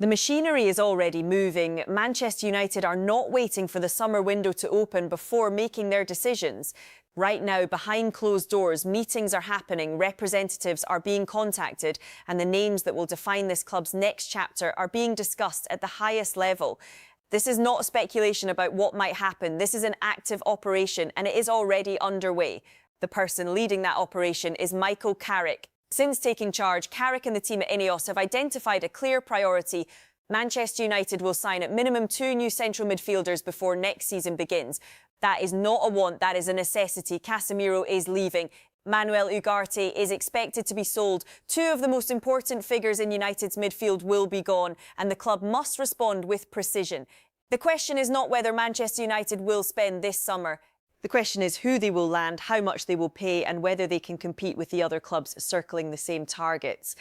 The machinery is already moving. Manchester United are not waiting for the summer window to open before making their decisions. Right now, behind closed doors, meetings are happening, representatives are being contacted, and the names that will define this club's next chapter are being discussed at the highest level. This is not speculation about what might happen. This is an active operation, and it is already underway. The person leading that operation is Michael Carrick. Since taking charge, Carrick and the team at INEOS have identified a clear priority. Manchester United will sign at minimum 2 new central midfielders before next season begins. That is not a want, that is a necessity. Casemiro is leaving. Manuel Ugarte is expected to be sold. 2 of the most important figures in United's midfield will be gone, and the club must respond with precision. The question is not whether Manchester United will spend this summer. The question is who they will land, how much they will pay, and whether they can compete with the other clubs circling the same targets.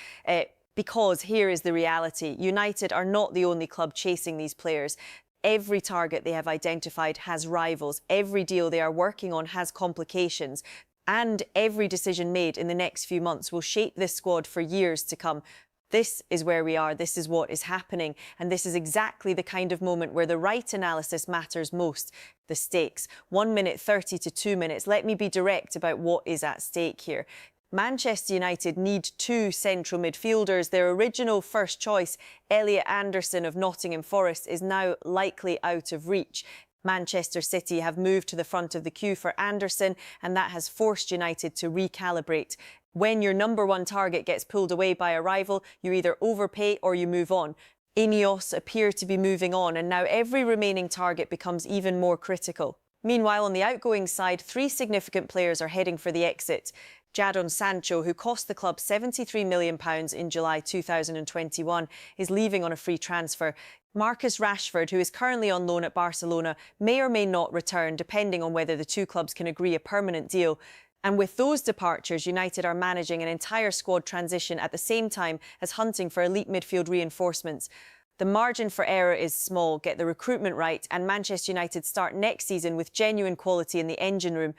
Because here is the reality. United are not the only club chasing these players. Every target they have identified has rivals. Every deal they are working on has complications. And every decision made in the next few months will shape this squad for years to come. This is where we are, this is what is happening, and this is exactly the kind of moment where the right analysis matters most. The stakes. 1 minute 30 to 2 minutes. Let me be direct about what is at stake here. Manchester United need 2 central midfielders. Their original first choice, Elliot Anderson of Nottingham Forest, is now likely out of reach. Manchester City have moved to the front of the queue for Anderson, and that has forced United to recalibrate. When your #1 target gets pulled away by a rival, you either overpay or you move on. INEOS appear to be moving on, and now every remaining target becomes even more critical. Meanwhile, on the outgoing side, 3 significant players are heading for the exit. Jadon Sancho, who cost the club £73 million in July 2021, is leaving on a free transfer. Marcus Rashford, who is currently on loan at Barcelona, may or may not return, depending on whether the 2 clubs can agree a permanent deal. And with those departures, United are managing an entire squad transition at the same time as hunting for elite midfield reinforcements. The margin for error is small. Get the recruitment right, and Manchester United start next season with genuine quality in the engine room.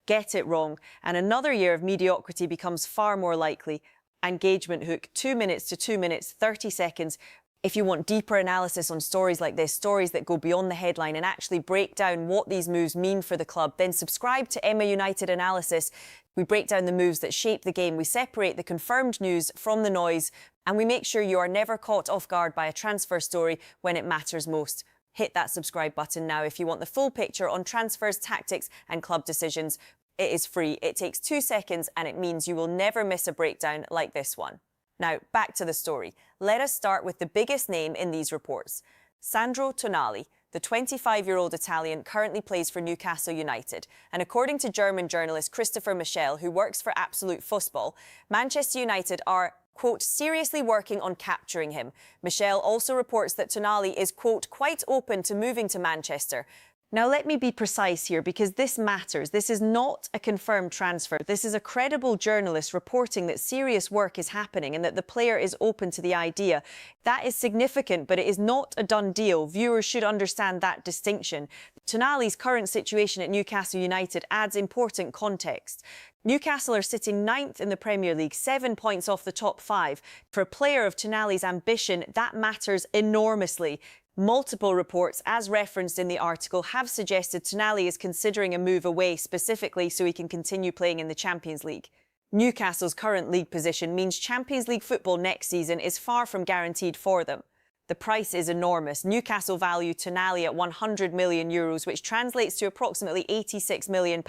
Get it wrong, and another year of mediocrity becomes far more likely. Engagement hook, 2 minutes to 2 minutes, 30 seconds. If you want deeper analysis on stories like this, stories that go beyond the headline and actually break down what these moves mean for the club, then subscribe to Emma United Analysis. We break down the moves that shape the game, we separate the confirmed news from the noise, and we make sure you are never caught off guard by a transfer story when it matters most. Hit that subscribe button now if you want the full picture on transfers, tactics and club decisions. It is free, it takes 2 seconds, and it means you will never miss a breakdown like this one. Now, back to the story. Let us start with the biggest name in these reports. Sandro Tonali, the 25-year-old Italian, currently plays for Newcastle United. And according to German journalist Christopher Michel, who works for Absolute Football, Manchester United are, quote, seriously working on capturing him. Michel also reports that Tonali is, quote, quite open to moving to Manchester. Now, let me be precise here, because this matters. This is not a confirmed transfer. This is a credible journalist reporting that serious work is happening and that the player is open to the idea. That is significant, but it is not a done deal. Viewers should understand that distinction. Tonali's current situation at Newcastle United adds important context. Newcastle are sitting 9th in the Premier League, 7 points off the top 5. For a player of Tonali's ambition, that matters enormously. Multiple reports, as referenced in the article, have suggested Tonali is considering a move away specifically so he can continue playing in the Champions League. Newcastle's current league position means Champions League football next season is far from guaranteed for them. The price is enormous. Newcastle value Tonali at €100 million, which translates to approximately £86 million.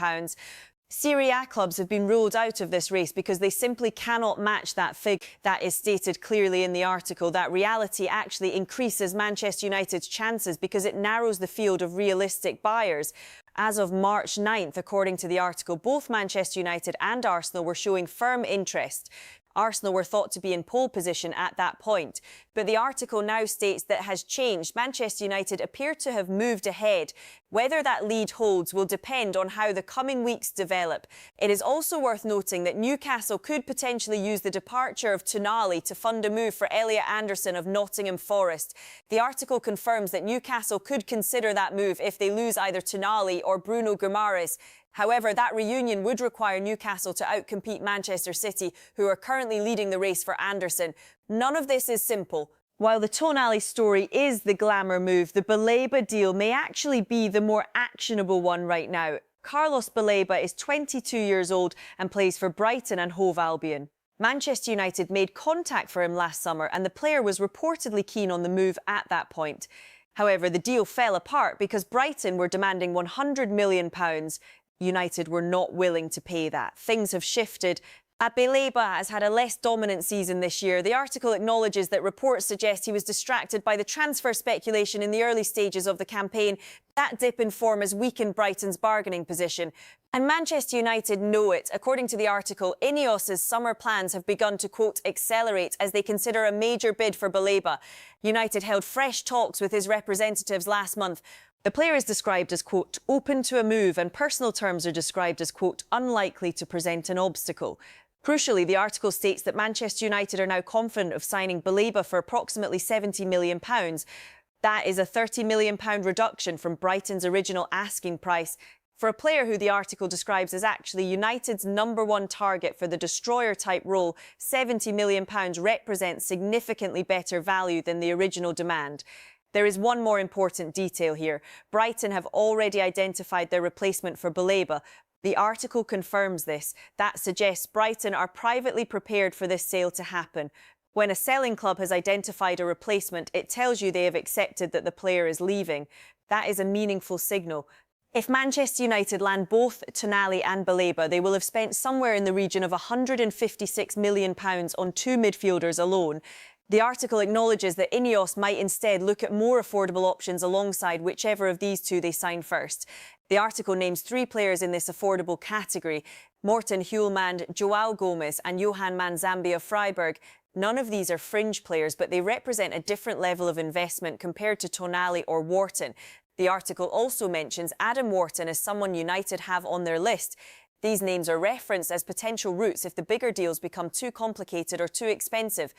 Serie A clubs have been ruled out of this race because they simply cannot match that figure. That is stated clearly in the article. That reality actually increases Manchester United's chances because it narrows the field of realistic buyers. As of March 9th, according to the article, both Manchester United and Arsenal were showing firm interest. Arsenal were thought to be in pole position at that point. But the article now states that has changed. Manchester United appear to have moved ahead. Whether that lead holds will depend on how the coming weeks develop. It is also worth noting that Newcastle could potentially use the departure of Tonali to fund a move for Elliot Anderson of Nottingham Forest. The article confirms that Newcastle could consider that move if they lose either Tonali or Bruno Guimaraes. However, that reunion would require Newcastle to outcompete Manchester City, who are currently leading the race for Anderson. None of this is simple. While the Tonali story is the glamour move, the Baleba deal may actually be the more actionable one right now. Carlos Baleba is 22 years old and plays for Brighton and Hove Albion. Manchester United made contact for him last summer and the player was reportedly keen on the move at that point. However, the deal fell apart because Brighton were demanding £100 million. United were not willing to pay that. Things have shifted. Baleba has had a less dominant season this year. The article acknowledges that reports suggest he was distracted by the transfer speculation in the early stages of the campaign. That dip in form has weakened Brighton's bargaining position. And Manchester United know it. According to the article, INEOS's summer plans have begun to, quote, accelerate as they consider a major bid for Baleba. United held fresh talks with his representatives last month. The player is described as, quote, open to a move, and personal terms are described as, quote, unlikely to present an obstacle. Crucially, the article states that Manchester United are now confident of signing Baleba for approximately £70 million. That is a £30 million reduction from Brighton's original asking price. For a player who the article describes as actually United's #1 target for the destroyer-type role, £70 million represents significantly better value than the original demand. There is one more important detail here. Brighton have already identified their replacement for Baleba. The article confirms this. That suggests Brighton are privately prepared for this sale to happen. When a selling club has identified a replacement, it tells you they have accepted that the player is leaving. That is a meaningful signal. If Manchester United land both Tonali and Baleba, they will have spent somewhere in the region of £156 million on two midfielders alone. The article acknowledges that INEOS might instead look at more affordable options alongside whichever of these two they sign first. The article names three players in this affordable category: Morten Hjulmand, Joao Gomez and Johan Manzambi of Freiburg. None of these are fringe players, but they represent a different level of investment compared to Tonali or Wharton. The article also mentions Adam Wharton as someone United have on their list. These names are referenced as potential routes if the bigger deals become too complicated or too expensive.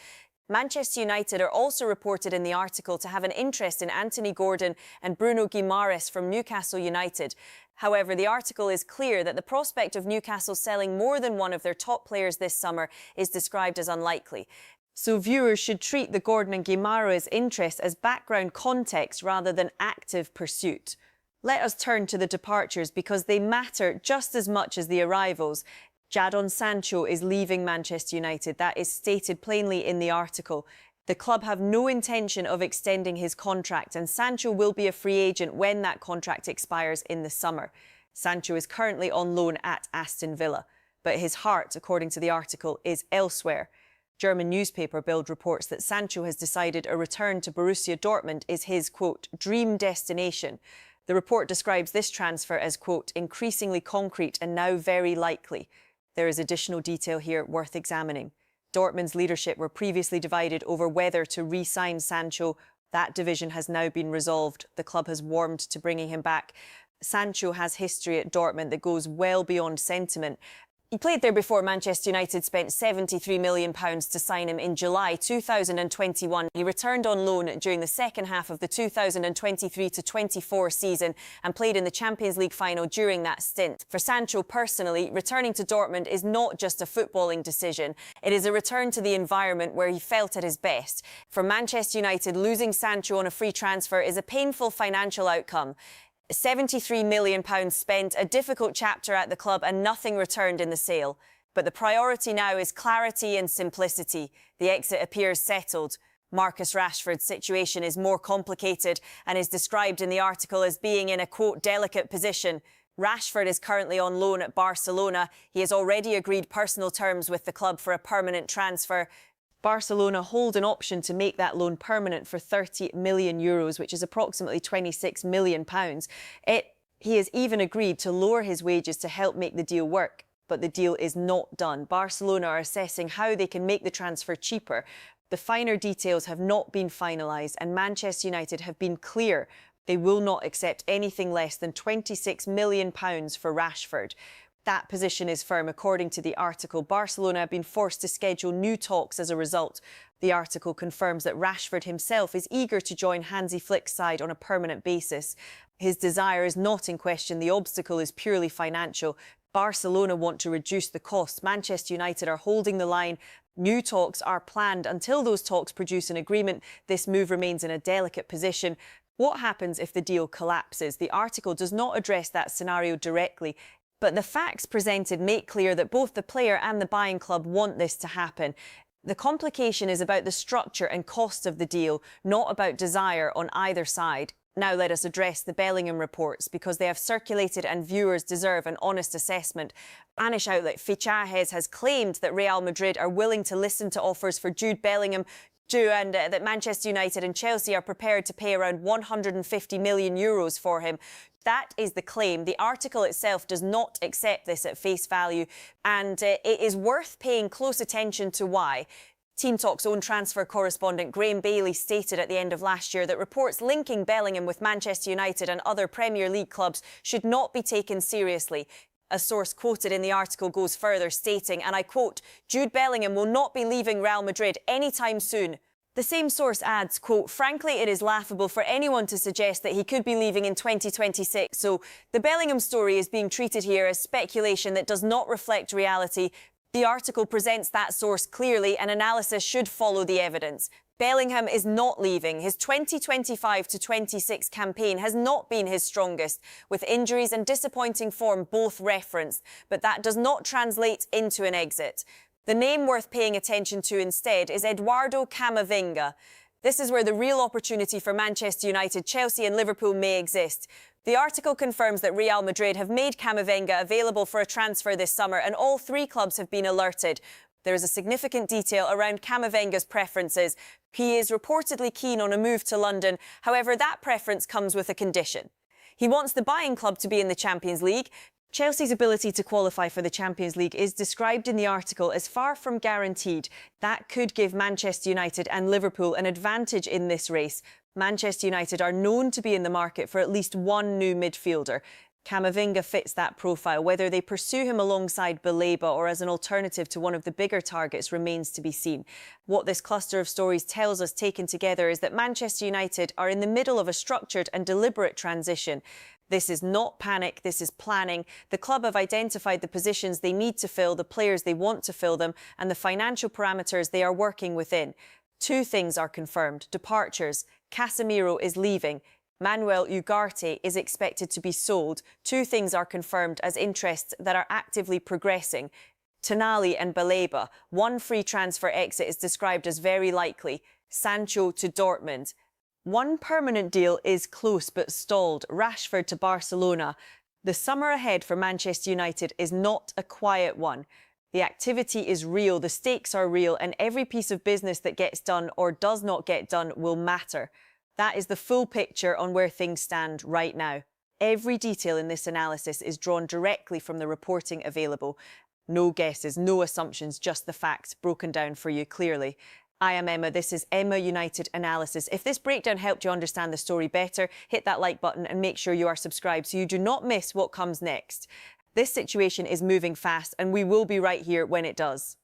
Manchester United are also reported in the article to have an interest in Anthony Gordon and Bruno Guimaraes from Newcastle United. However, the article is clear that the prospect of Newcastle selling more than one of their top players this summer is described as unlikely. So viewers should treat the Gordon and Guimaraes interest as background context rather than active pursuit. Let us turn to the departures because they matter just as much as the arrivals. Jadon Sancho is leaving Manchester United. That is stated plainly in the article. The club have no intention of extending his contract, and Sancho will be a free agent when that contract expires in the summer. Sancho is currently on loan at Aston Villa, but his heart, according to the article, is elsewhere. German newspaper Bild reports that Sancho has decided a return to Borussia Dortmund is his, quote, dream destination. The report describes this transfer as, quote, increasingly concrete and now very likely. There is additional detail here worth examining. Dortmund's leadership were previously divided over whether to re-sign Sancho. That division has now been resolved. The club has warmed to bringing him back. Sancho has history at Dortmund that goes well beyond sentiment. He played there before Manchester United spent £73 million to sign him in July 2021. He returned on loan during the second half of the 2023-24 season and played in the Champions League final during that stint. For Sancho personally, returning to Dortmund is not just a footballing decision. It is a return to the environment where he felt at his best. For Manchester United, losing Sancho on a free transfer is a painful financial outcome. £73 million spent, a difficult chapter at the club and nothing returned in the sale. But the priority now is clarity and simplicity. The exit appears settled. Marcus Rashford's situation is more complicated and is described in the article as being in a, quote, delicate position. Rashford is currently on loan at Barcelona. He has already agreed personal terms with the club for a permanent transfer. Barcelona hold an option to make that loan permanent for €30 million, which is approximately £26 million. He has even agreed to lower his wages to help make the deal work, but the deal is not done. Barcelona are assessing how they can make the transfer cheaper. The finer details have not been finalised, and Manchester United have been clear they will not accept anything less than £26 million for Rashford. That position is firm. According to the article, Barcelona have been forced to schedule new talks as a result. The article confirms that Rashford himself is eager to join Hansi Flick's side on a permanent basis. His desire is not in question. The obstacle is purely financial. Barcelona want to reduce the costs. Manchester United are holding the line. New talks are planned. Until those talks produce an agreement, this move remains in a delicate position. What happens if the deal collapses? The article does not address that scenario directly, but the facts presented make clear that both the player and the buying club want this to happen. The complication is about the structure and cost of the deal, not about desire on either side. Now let us address the Bellingham reports, because they have circulated and viewers deserve an honest assessment. Spanish outlet Fichajes has claimed that Real Madrid are willing to listen to offers for Jude Bellingham, and that Manchester United and Chelsea are prepared to pay around €150 million for him. That is the claim. The article itself does not accept this at face value, and it is worth paying close attention to why. Team Talk's own transfer correspondent Graham Bailey stated at the end of last year that reports linking Bellingham with Manchester United and other Premier League clubs should not be taken seriously. A source quoted in the article goes further, stating, and I quote, "Jude Bellingham will not be leaving Real Madrid anytime soon." The same source adds, quote, "Frankly, it is laughable for anyone to suggest that he could be leaving in 2026. So the Bellingham story is being treated here as speculation that does not reflect reality. The article presents that source clearly, and analysis should follow the evidence. Bellingham is not leaving. His 2025 to 26 campaign has not been his strongest, with injuries and disappointing form both referenced, but that does not translate into an exit. The name worth paying attention to instead is Eduardo Camavinga. This is where the real opportunity for Manchester United, Chelsea and Liverpool may exist. The article confirms that Real Madrid have made Camavinga available for a transfer this summer, and all three clubs have been alerted. There is a significant detail around Camavinga's preferences. He is reportedly keen on a move to London. However, that preference comes with a condition. He wants the buying club to be in the Champions League. Chelsea's ability to qualify for the Champions League is described in the article as far from guaranteed. That could give Manchester United and Liverpool an advantage in this race. Manchester United are known to be in the market for at least one new midfielder. Camavinga fits that profile. Whether they pursue him alongside Baleba or as an alternative to one of the bigger targets remains to be seen. What this cluster of stories tells us taken together is that Manchester United are in the middle of a structured and deliberate transition. This is not panic, this is planning. The club have identified the positions they need to fill, the players they want to fill them, and the financial parameters they are working within. Two things are confirmed. Departures. Casemiro is leaving. Manuel Ugarte is expected to be sold. Two things are confirmed as interests that are actively progressing. Tonali and Baleba. One free transfer exit is described as very likely. Sancho to Dortmund. One permanent deal is close but stalled. Rashford to Barcelona. The summer ahead for Manchester United is not a quiet one. The activity is real, the stakes are real, and every piece of business that gets done or does not get done will matter. That is the full picture on where things stand right now. Every detail in this analysis is drawn directly from the reporting available. No guesses, no assumptions, just the facts broken down for you clearly. I am Emma, this is Emma United Analysis. If this breakdown helped you understand the story better, hit that like button and make sure you are subscribed so you do not miss what comes next. This situation is moving fast, and we will be right here when it does.